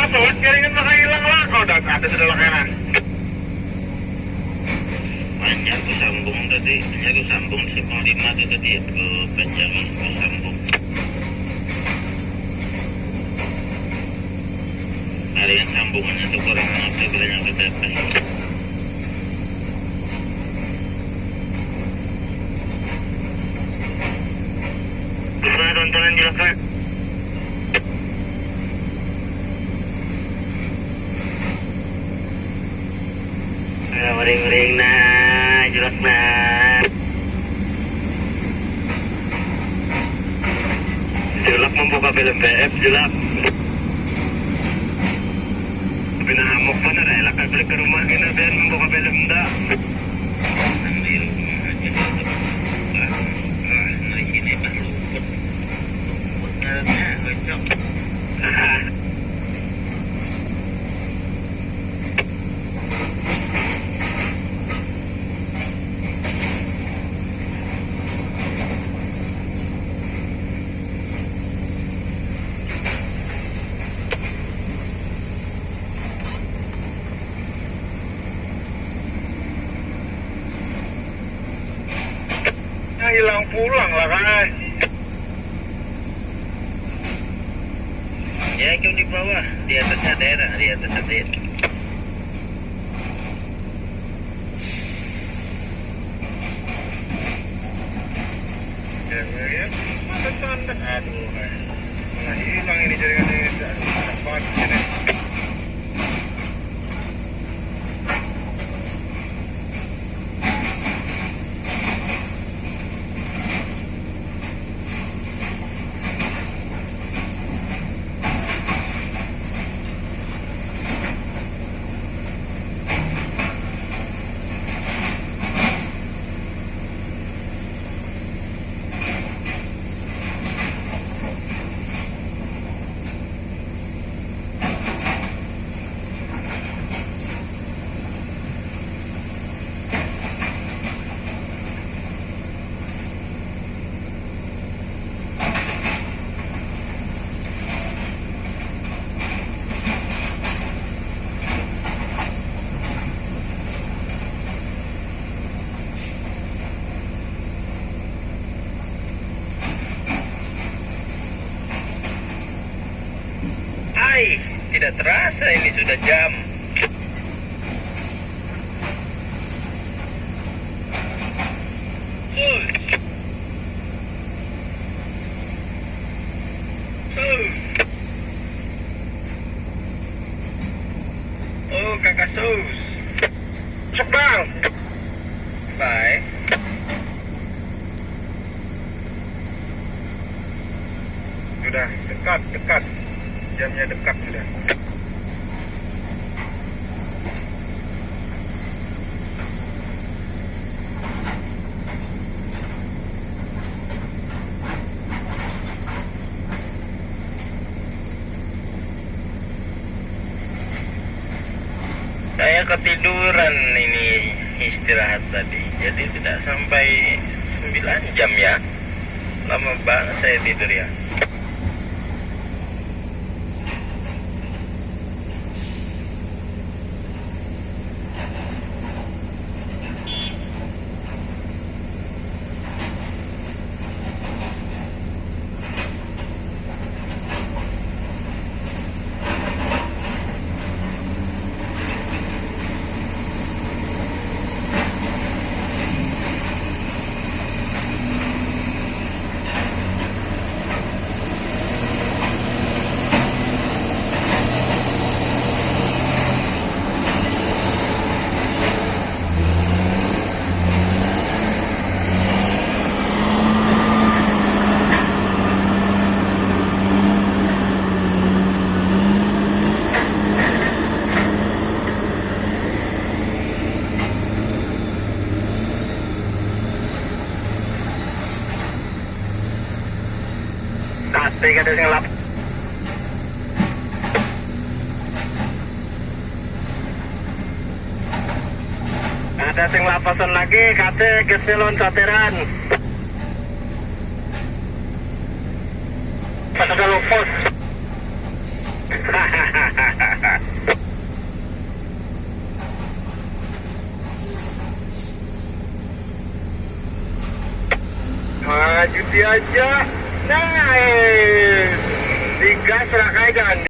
sobat jaringan maka hilang lah. Kau udah ada sebelah kanan. Panjang ku sambung tadi, hanya ku sambung 1,5 itu tadi ke panjang ku sambung. Palingan sambungannya tuh kurang apa bilangnya ke depan. Bisa tontonan jelaskan. Mering-mering nah, jelas nah. Jelak membuka film BF jelak. Pinahamok pa na rin, lakad balik ke rumah kita dan membuka film dah. Ambil rumah aja nah sini pas lumput ngarepnya kocok. Hilang pulang lah kan. Ya kau di bawah, di atasnya daerah, di atasnya daerah. Ya, masa tandas. Aduh, malah hilang ini jaringan ini. Dapat ini. Tidak terasa ini sudah jam. Oh, kakak sus. Cepat. Bye. Sudah dekat. Jamnya dekat sudah. Saya ketiduran ini istirahat tadi, jadi tidak sampai 9 jam ya. Lama banget saya tidur ya. Kate kada sing lap. Ada sing lapasan lagi, kate keselon sateran. Pas ada lupus. Hahaha. Maju aja. Nice. Digas rakakan.